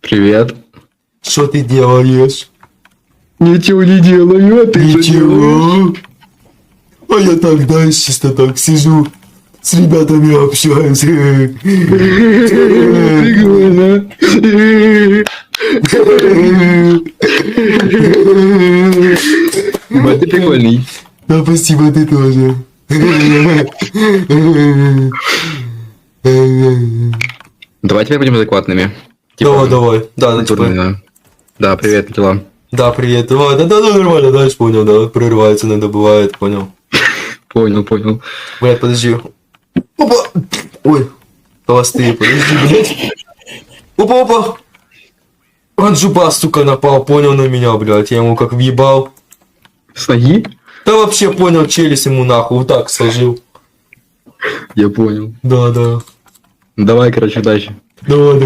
Привет. Что ты делаешь? Ничего не делаю, а ты Ничего. А я так дальше чисто так сижу. С ребятами общаюсь. Прикольно. Ебать, ты прикольный. Да, спасибо, ты тоже. Давай теперь будем адекватными. Давай. Да, ну культурными, типа. да. Да, привет, как дела? Да, привет. Давай, да, нормально, дальше понял, да. Прерывается, иногда бывает, понял. Понял. Блядь, подожди. Опа! Ой, холостые, подожди, блядь. Опа! Анджуба, сука, напал, понял на меня, блядь. Я ему как въебал. С ноги? Да вообще понял, челюсть ему нахуй, вот так сложил. Я понял. Да. Давай, короче, удачи. Давай.